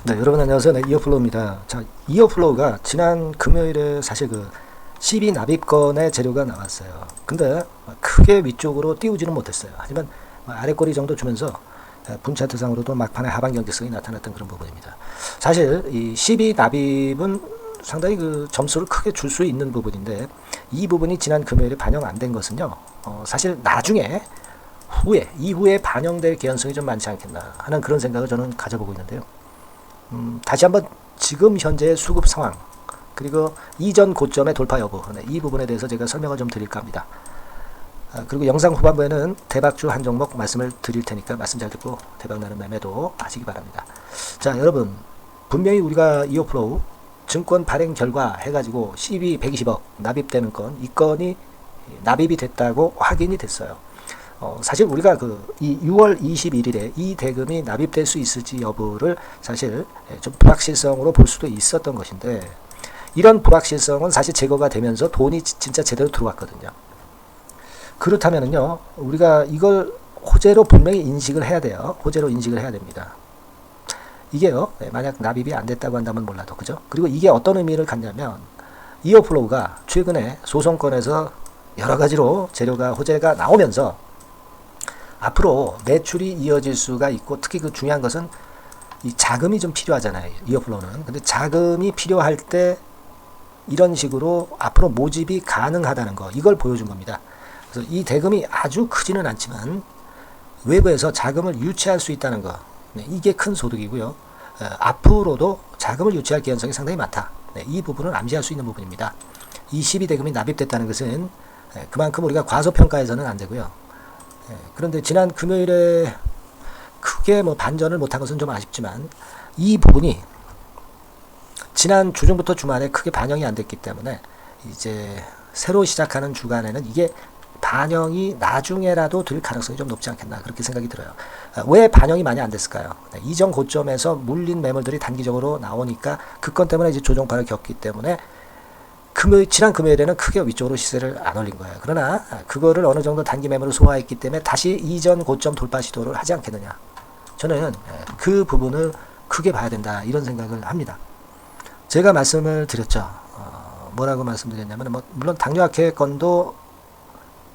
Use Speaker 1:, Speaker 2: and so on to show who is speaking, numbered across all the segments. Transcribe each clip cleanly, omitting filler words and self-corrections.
Speaker 1: 네, 여러분 안녕하세요. 네, 이어플로우입니다. 자, 이어플로우가 지난 금요일에 사실 그 CB 납입건의 재료가 나왔어요. 근데 크게 위쪽으로 띄우지는 못했어요. 하지만 아래꼬리 정도 주면서 분차트상으로도 막판에 하반 경직성이 나타났던 그런 부분입니다. 사실 이 CB 납입은 상당히 그 점수를 크게 줄 수 있는 부분인데 이 부분이 지난 금요일에 반영 안 된 것은요. 사실 나중에 이후에 반영될 개연성이 좀 많지 않겠나 하는 그런 생각을 저는 가져보고 있는데요. 다시 한번 지금 현재의 수급 상황 그리고 이전 고점의 돌파 여부, 이 부분에 대해서 제가 설명을 좀 드릴까 합니다. 그리고 영상 후반부에는 대박주 한 종목 말씀을 드릴 테니까 말씀 잘 듣고 대박나는 매매도 하시기 바랍니다. 자, 여러분 분명히 우리가 이어플로우 증권 발행 결과 해가지고 CB 120억 납입되는 건, 이 건이 납입이 됐다고 확인이 됐어요. 사실 우리가 이 6월 21일에 이 대금이 납입될 수 있을지 여부를 사실 좀 불확실성으로 볼 수도 있었던 것인데, 이런 불확실성은 사실 제거가 되면서 돈이 진짜 제대로 들어왔거든요. 그렇다면은요, 우리가 이걸 호재로 분명히 인식을 해야 돼요. 호재로 인식을 해야 됩니다. 이게요, 만약 납입이 안 됐다고 한다면 몰라도, 그죠? 그리고 이게 어떤 의미를 갖냐면, 이어플로우가 최근에 소송권에서 여러 가지로 재료가 호재가 나오면서 앞으로 매출이 이어질 수가 있고, 특히 그 중요한 것은 이 자금이 좀 필요하잖아요. 이어플로우는. 근데 자금이 필요할 때 이런 식으로 앞으로 모집이 가능하다는 거, 이걸 보여준 겁니다. 그래서 이 대금이 아주 크지는 않지만 외부에서 자금을 유치할 수 있다는 거, 이게 큰 소득이고요. 앞으로도 자금을 유치할 개연성이 상당히 많다. 이 부분을 암시할 수 있는 부분입니다. 이 12대금이 납입됐다는 것은 그만큼 우리가 과소평가해서는 안 되고요. 그런데 지난 금요일에 크게 반전을 못한 것은 좀 아쉽지만, 이 부분이 지난 주중부터 주말에 크게 반영이 안 됐기 때문에 이제 새로 시작하는 주간에는 이게 반영이 나중에라도 될 가능성이 좀 높지 않겠나, 그렇게 생각이 들어요. 왜 반영이 많이 안 됐을까요? 이전 고점에서 물린 매물들이 단기적으로 나오니까 그 건 때문에 이제 조정파를 겪기 때문에 지난 금요일에는 크게 위쪽으로 시세를 안 올린 거예요. 그러나 그거를 어느 정도 단기 매물을 소화했기 때문에 다시 이전 고점 돌파 시도를 하지 않겠느냐. 저는 그 부분을 크게 봐야 된다, 이런 생각을 합니다. 제가 말씀을 드렸죠. 뭐라고 말씀드렸냐면, 물론 당뇨학회 건도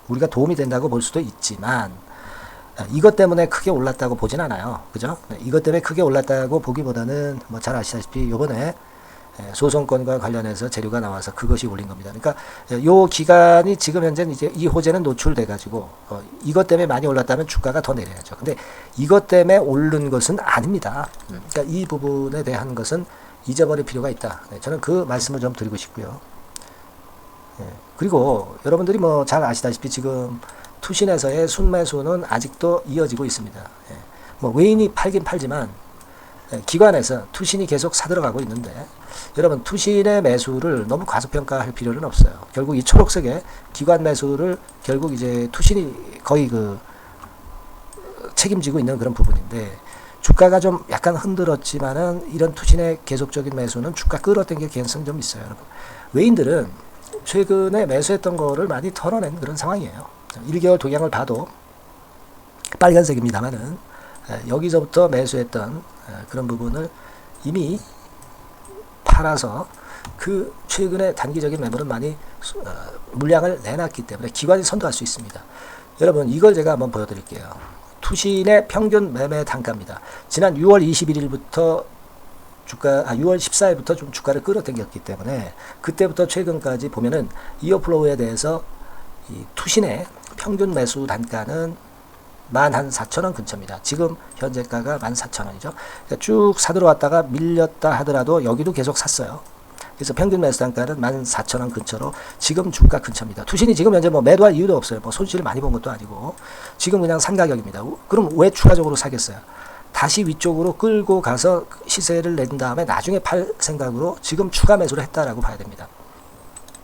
Speaker 1: 우리가 도움이 된다고 볼 수도 있지만 이것 때문에 크게 올랐다고 보진 않아요. 그죠? 이것 때문에 크게 올랐다고 보기보다는 잘 아시다시피 요번에 소송권과 관련해서 재료가 나와서 그것이 올린 겁니다. 그러니까 요 기간이 지금 현재 이제 이 호재는 노출돼 가지고 이것 때문에 많이 올랐다면 주가가 더 내려야죠. 근데 이것 때문에 오른 것은 아닙니다. 그러니까 이 부분에 대한 것은 잊어버릴 필요가 있다. 저는 그 말씀을 좀 드리고 싶고요. 그리고 여러분들이 잘 아시다시피 지금 투신에서의 순매수는 아직도 이어지고 있습니다. 외인이 팔긴 팔지만 기관에서 투신이 계속 사들어가고 있는데, 여러분 투신의 매수를 너무 과소평가할 필요는 없어요. 결국 이 초록색의 기관 매수를 결국 이제 투신이 거의 책임지고 있는 그런 부분인데, 주가가 좀 약간 흔들었지만은 이런 투신의 계속적인 매수는 주가 끌어당길 개연성이 좀 있어요. 여러분, 외인들은 최근에 매수했던 거를 많이 털어낸 그런 상황이에요. 1개월 동향을 봐도 빨간색입니다만은 여기서부터 매수했던 그런 부분을 이미 팔아서 그 최근에 단기적인 매물은 많이 물량을 내놨기 때문에 기관이 선도할 수 있습니다. 여러분, 이걸 제가 한번 보여드릴게요. 투신의 평균 매매 단가입니다. 지난 6월 21일부터 6월 14일부터 좀 주가를 끌어당겼기 때문에 그때부터 최근까지 보면은 이어플로우에 대해서 이 투신의 평균 매수 단가는 14,000원 근처입니다. 지금 현재가가 14,000원이죠. 그러니까 쭉 사들어왔다가 밀렸다 하더라도 여기도 계속 샀어요. 그래서 평균 매수 단가는 14,000원 근처로 지금 주가 근처입니다. 투신이 지금 현재 매도할 이유도 없어요. 손실을 많이 본 것도 아니고 지금 그냥 산 가격입니다. 그럼 왜 추가적으로 사겠어요? 다시 위쪽으로 끌고 가서 시세를 낸 다음에 나중에 팔 생각으로 지금 추가 매수를 했다라고 봐야 됩니다.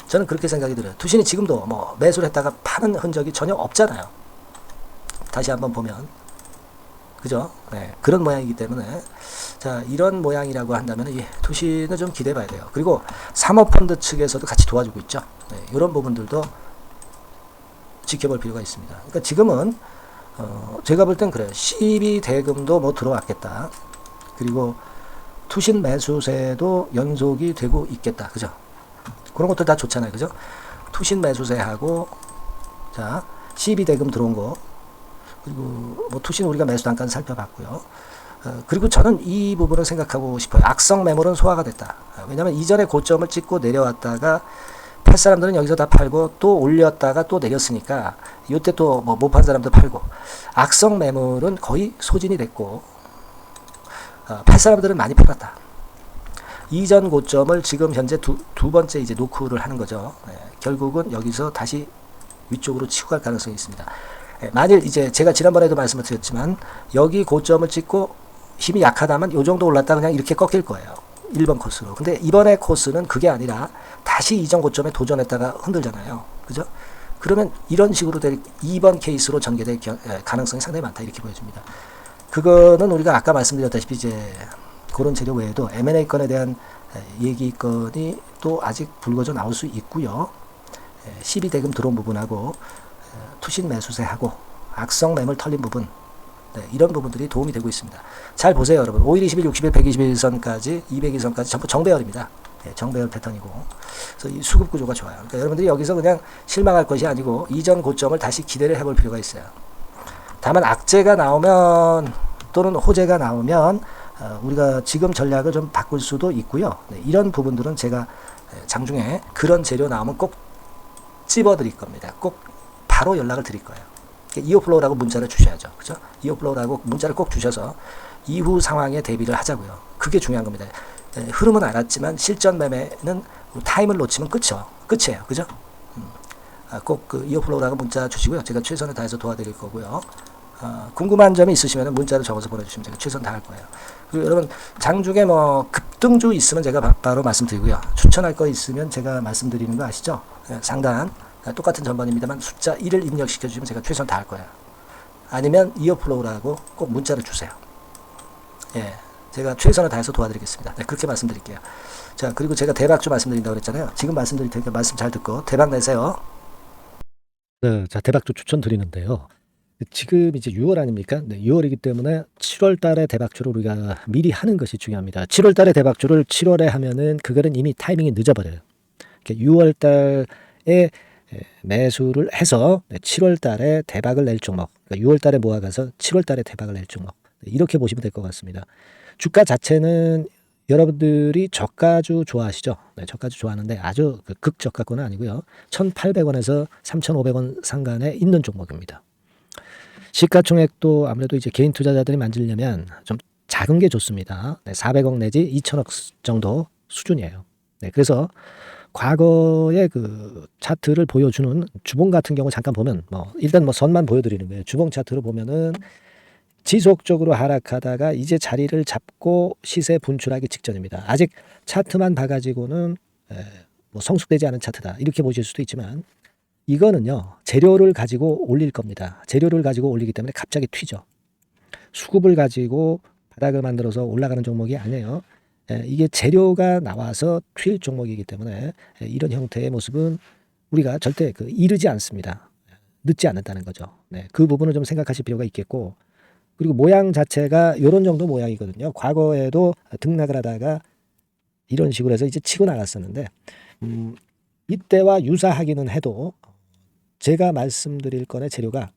Speaker 1: 저는 그렇게 생각이 들어요. 투신이 지금도 매수를 했다가 파는 흔적이 전혀 없잖아요. 다시 한번 보면, 그죠? 그런 모양이기 때문에, 자, 이런 모양이라고 한다면 투신을 좀 기대해 봐야 돼요. 그리고 사모펀드 측에서도 같이 도와주고 있죠. 이런 부분들도 지켜볼 필요가 있습니다. 그러니까 지금은 제가 볼 땐 그래요. CB 대금도 들어왔겠다. 그리고 투신 매수세도 연속이 되고 있겠다. 그죠? 그런 것들 다 좋잖아요. 그죠? 투신 매수세하고, 자, 12대금 들어온 거, 그리고 뭐 투신 우리가 매수 단가는 살펴봤고요. 그리고 저는 이 부분을 생각하고 싶어요. 악성 매물은 소화가 됐다. 왜냐하면 이전에 고점을 찍고 내려왔다가 팔 사람들은 여기서 다 팔고 또 올렸다가 또 내렸으니까 이때 또 뭐 못 판 사람들 팔고, 악성 매물은 거의 소진이 됐고, 팔 사람들은 많이 팔았다. 이전 고점을 지금 현재 두 번째 이제 노크를 하는 거죠. 결국은 여기서 다시 위쪽으로 치고 갈 가능성이 있습니다. 만일 이제 제가 지난번에도 말씀을 드렸지만 여기 고점을 찍고 힘이 약하다면 요 정도 올랐다 그냥 이렇게 꺾일 거예요. 1번 코스로. 근데 이번에 코스는 그게 아니라 다시 이전 고점에 도전했다가 흔들잖아요. 그죠? 그러면 이런 식으로 될 2번 케이스로 전개될 가능성이 상당히 많다. 이렇게 보여집니다. 그거는 우리가 아까 말씀드렸다시피 이제 그런 재료 외에도 M&A 건에 대한 얘기건이 또 아직 불거져 나올 수 있고요. 12대금 들어온 부분하고 투신 매수세하고 악성 매물 털린 부분, 이런 부분들이 도움이 되고 있습니다. 잘 보세요, 여러분. 5일, 20일, 60일, 121선까지, 202선까지 전부 정배열입니다. 정배열 패턴이고, 그래서 이 수급 구조가 좋아요. 그러니까 여러분들이 여기서 그냥 실망할 것이 아니고 이전 고점을 다시 기대를 해볼 필요가 있어요. 다만 악재가 나오면 또는 호재가 나오면 우리가 지금 전략을 좀 바꿀 수도 있고요. 이런 부분들은 제가 장중에 그런 재료 나오면 꼭 찝어드릴 겁니다. 꼭 바로 연락을 드릴 거예요. 이어플로우라고 문자를 주셔야죠. 그죠? 이어플로우라고 문자를 꼭 주셔서 이후 상황에 대비를 하자고요. 그게 중요한 겁니다. 흐름은 알았지만 실전 매매는 타임을 놓치면 끝이에요. 그죠? 꼭 그 이어플로우라고 문자 주시고요. 제가 최선을 다해서 도와드릴 거고요. 궁금한 점이 있으시면 문자를 적어서 보내주시면 제가 최선 다할 거예요. 그리고 여러분 장중에 뭐 급등주 있으면 제가 바로 말씀드리고요. 추천할 거 있으면 제가 말씀드리는 거 아시죠? 상단 똑같은 전번입니다만 숫자 1을 입력시켜 주시면 제가 최선 다할 거예요. 아니면 이어플로우라고 꼭 문자를 주세요. 예, 제가 최선을 다해서 도와드리겠습니다. 네, 그렇게 말씀드릴게요. 자, 그리고 제가 대박주 말씀드린다고 그랬잖아요. 지금 말씀드릴 테니까 말씀 잘 듣고 대박 내세요.
Speaker 2: 네, 자, 대박주 추천드리는데요. 지금 이제 6월 아닙니까? 네, 6월이기 때문에 7월 달에 대박주를 우리가 미리 하는 것이 중요합니다. 7월 달에 대박주를 7월에 하면은 그거는 이미 타이밍이 늦어버려요. 6월 달에 매수를 해서 7월 달에 대박을 낼 종목, 그러니까 6월 달에 모아가서 7월 달에 대박을 낼 종목, 이렇게 보시면 될 것 같습니다. 주가 자체는 여러분들이 저가주 좋아하시죠? 네, 저가주 좋아하는데 아주 극저가권은 아니고요. 1,800원에서 3,500원 상간에 있는 종목입니다. 시가총액도 아무래도 이제 개인 투자자들이 만지려면 좀 작은 게 좋습니다. 네, 400억 내지 2천억 정도 수준이에요. 네, 그래서 과거의 그 차트를 보여주는 주봉 같은 경우 잠깐 보면 일단 선만 보여드리는 거예요. 주봉 차트를 보면은 지속적으로 하락하다가 이제 자리를 잡고 시세 분출하기 직전입니다. 아직 차트만 봐가지고는 성숙되지 않은 차트다 이렇게 보실 수도 있지만 이거는요 재료를 가지고 올릴 겁니다. 재료를 가지고 올리기 때문에 갑자기 튀죠. 수급을 가지고 바닥을 만들어서 올라가는 종목이 아니에요. 이게 재료가 나와서 튈 종목이기 때문에 이런 형태의 모습은 우리가 절대 이르지 않습니다. 늦지 않는다는 거죠. 네, 그 부분을 좀 생각하실 필요가 있겠고, 그리고 모양 자체가 이런 정도 모양이거든요. 과거에도 등락을 하다가 이런 식으로 해서 이제 치고 나갔었는데 이때와 유사하기는 해도 제가 말씀드릴 건의 재료가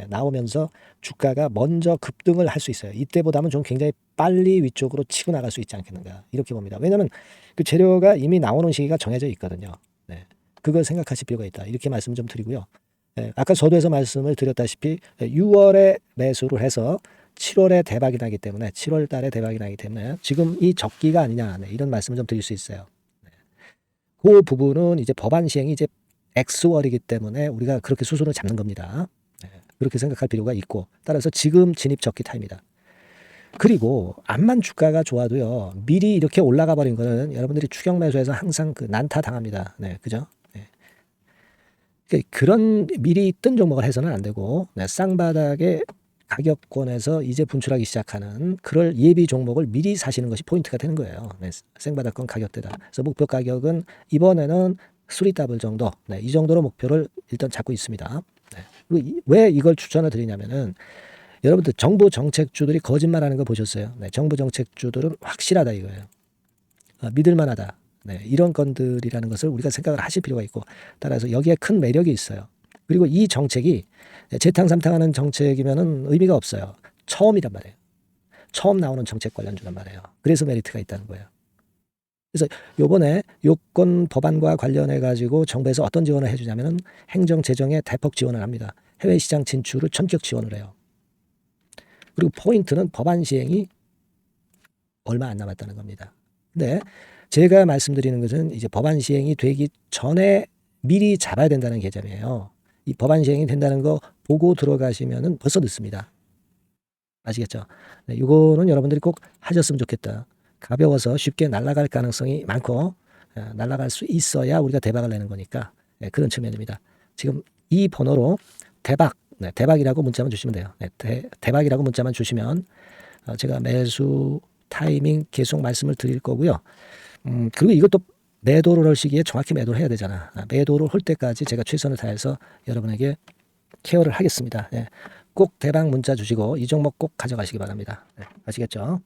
Speaker 2: 나오면서 주가가 먼저 급등을 할 수 있어요. 이때보다는 좀 굉장히 빨리 위쪽으로 치고 나갈 수 있지 않겠는가 이렇게 봅니다. 왜냐하면 그 재료가 이미 나오는 시기가 정해져 있거든요. 네, 그걸 생각하실 필요가 있다 이렇게 말씀 좀 드리고요. 아까 서두에서 말씀을 드렸다시피 6월에 매수를 해서 7월에 대박이 나기 때문에 7월 달에 대박이 나기 때문에 지금 이 적기가 아니냐 이런 말씀을 좀 드릴 수 있어요. 그 부분은 이제 법안 시행이 이제 X월이기 때문에 우리가 그렇게 수순을 잡는 겁니다. 그렇게 생각할 필요가 있고, 따라서 지금 진입 적기 타입니다. 그리고 암만 주가가 좋아도요 미리 이렇게 올라가 버린 거는 여러분들이 추격 매수해서 항상 난타 당합니다. 네, 그죠? 그런 미리 뜬 종목을 해서는 안 되고 쌍바닥의 가격권에서 이제 분출하기 시작하는 그럴 예비 종목을 미리 사시는 것이 포인트가 되는 거예요. 네, 생바닥권 가격대다. 그래서 목표 가격은 이번에는 3더블 정도, 이 정도로 목표를 일단 잡고 있습니다. 그리고 왜 이걸 추천을 드리냐면은 여러분들 정부 정책주들이 거짓말하는 거 보셨어요? 네, 정부 정책주들은 확실하다 이거예요. 믿을만하다. 네, 이런 건들이라는 것을 우리가 생각을 하실 필요가 있고, 따라서 여기에 큰 매력이 있어요. 그리고 이 정책이 재탕삼탕하는 정책이면은 의미가 없어요. 처음이란 말이에요. 처음 나오는 정책 관련주란 말이에요. 그래서 메리트가 있다는 거예요. 그래서 요번에 요건 법안과 관련해 가지고 정부에서 어떤 지원을 해주냐면은 행정 재정에 대폭 지원을 합니다. 해외 시장 진출을 전격 지원을 해요. 그리고 포인트는 법안 시행이 얼마 안 남았다는 겁니다. 근데 제가 말씀드리는 것은 이제 법안 시행이 되기 전에 미리 잡아야 된다는 개념이에요. 이 법안 시행이 된다는 거 보고 들어가시면은 벌써 늦습니다. 아시겠죠? 네, 이거는 여러분들이 꼭 하셨으면 좋겠다. 가벼워서 쉽게 날아갈 가능성이 많고 날아갈 수 있어야 우리가 대박을 내는 거니까 그런 측면입니다. 지금 이 번호로 대박, 네, 대박이라고 문자만 주시면 돼요. 네, 대박이라고 문자만 주시면 제가 매수 타이밍 계속 말씀을 드릴 거고요. 그리고 이것도 매도를 할 시기에 정확히 매도를 해야 되잖아. 매도를 할 때까지 제가 최선을 다해서 여러분에게 케어를 하겠습니다. 꼭 대박 문자 주시고 이 종목 꼭 가져가시기 바랍니다. 아시겠죠?